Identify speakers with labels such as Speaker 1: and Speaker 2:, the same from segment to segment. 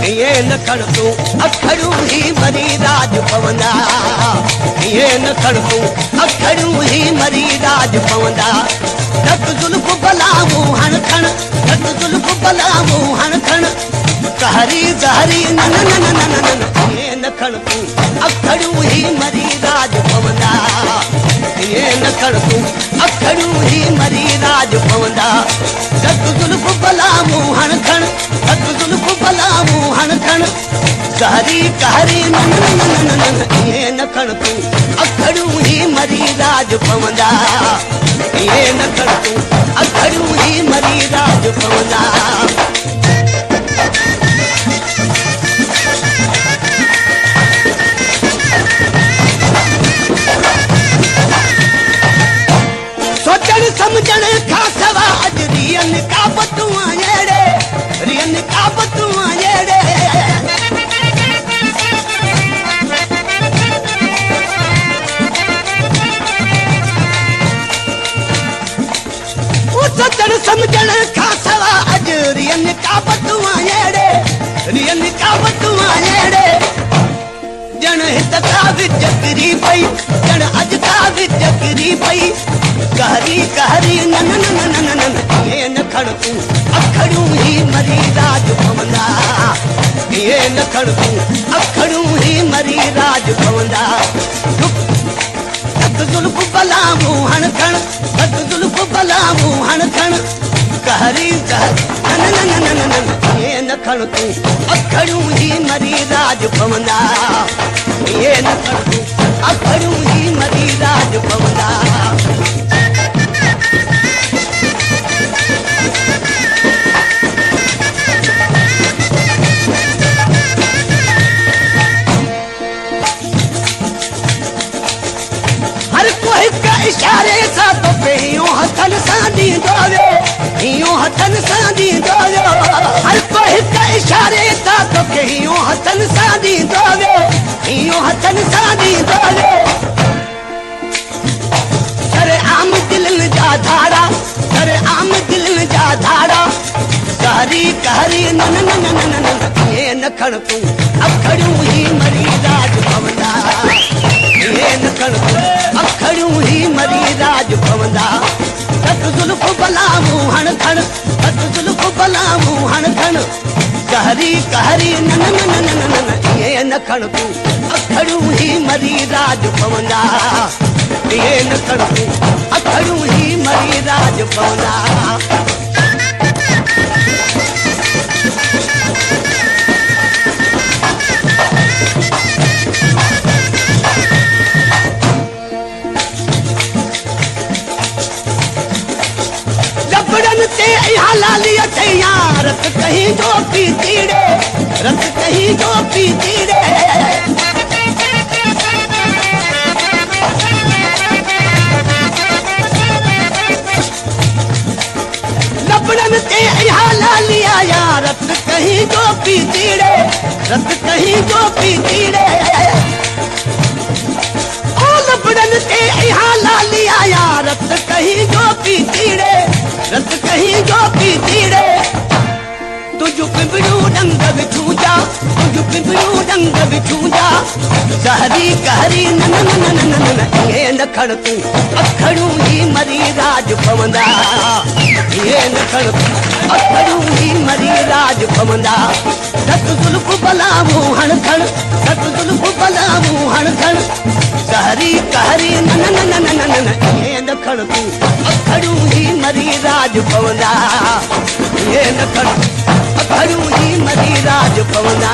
Speaker 1: ये न खड़ तू अखड़ू ही मरी राज पवंदा, ये न खड़ तू अखड़ू ही मरी राज पवंदा। धक जुल्फ बलामू हण खण, धक जुल्फ बलामू हण खण, कहरी जहरी नन नन नन नन। ये न खड़ तू अखड़ू ही मरी राज पवंदा, ये न खड़ तू अखड़ू ही मरी राज पवंदा। धक जुल्फ बलामू हण खण, धक जुल्फ बलामू हण खण, कहरी कहरी नन नन नन नन। ये न खड़ तू अखड़ू ही मरी राज पवंदा, ये न खड़ तू अखड़ू ही मरी राज पवंदा। समझण खां सवा अज रियन का बतुआ येड़े, रियन का बतुआ येड़े। सजण समझण खां सवा अज रियन का बतुआ येड़े, रियन का बतुआ येड़े। जण हित का विचकरी पई, जण अज का विचकरी पई, कहरी कहरी नन नन नन नन। ये न खड़ तू अखड़ू ही मरी राज पवंदा, ये न खड़ तू अखड़ू ही मरी राज पवंदा। धक जुल्फ बलामू हण खण, धक जुल्फ बलामू हण खण, कहरी कहरी नन नन नन नन। ये न खड़ तू अखड़ू ही मरी राज पवंदा, ये न खड़ तू अखड़ू ही मरी राज पवंदा। इशारे सा तो पे यूं हथन सां ॾींदो वे, यूं हथन सां ॾींदो वे। हर कोई का इशारे सा तो के यूं हथन सां ॾींदो वे, यूं हथन सां ॾींदो वे। सरे आम दिलनि जा धाड़ा, सरे आम दिलनि जा धाड़ा, कहरी कहरी नन नन नन नन। ये न खड़ तू अखड़ू ही मरी राज पवंदा, ये न खड़ तू अखड़ू ही मरी राज पवंदा। धक जुल्फ बलामू हण खण, धक जुल्फ बलामू हण खण, कहरी कहरी नन नन नन नन। ये न खड़ तू अखड़ू ही मरी राज पवंदा, ये न खड़ तू अखड़ू ही मरी राज पवंदा। लाली अठैया रत कहीं जो पीती रे, रत कहीं जो पीती रे। लबड़न ते यहाँ लाली आया रत कहीं जो पीती रे, रत कहीं जो पीती रे। ओ लबड़न ते यहाँ लाली आया रत कहीं जो पीती रे, रत कहीं जो पीती रे। तुझ पिंपरू रंग बिछूजा, तुझ पिंपरू रंग बिछूजा, कहरी कहरी नन नन नन नन। ये न खड़ तू अखड़ू ही मरी राज पवंदा, ये न खड़ तू अखड़ू ही मरी राज पवंदा। धक जुल्फ बलामू हण खण, धक जुल्फ बलामू हण खण, कहरी कहरी नन नन नन नन। ये न खड़ तू अखड़ू ही मरी राज पवंदा, ये न खड़ अखड़ू ही मरी राज पवंदा।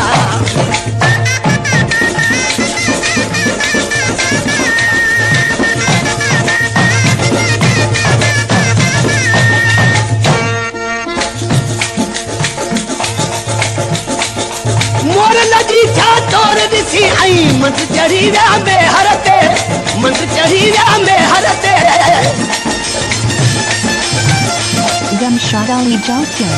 Speaker 1: मोर लजी छा तोर दिसी आई, मंद चढ़ी विया में हरते, मंद चढ़ी विया में हरते।
Speaker 2: Gumshot Ali Johnson.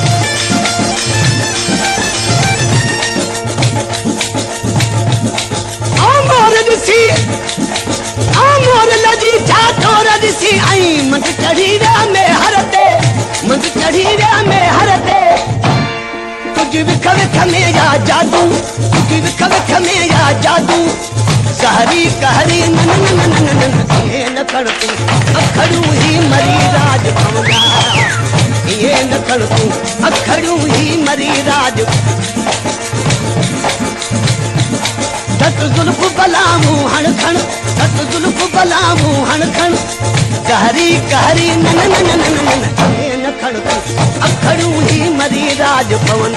Speaker 2: मोर लजी छा तोर दिसी आई, मंद चढ़ी विया में हरते, मंद चढ़ी विया में हरते। तुझ
Speaker 1: कि विख विख मेरा जादू, कि विख विख मेरा जादू, सहरी कहरी नन नन नन नन, ये न कर तू अखड़ू ही मरी राज पवना, ये न कर तू अखड़ू ही मरी राज। धत जुल्फ बलामू हण खण, धत जुल्फ बलामू हण खण, कहरी कहरी नन नन नन नन, ये न कर तू अखड़ू ही मरी राज पवना।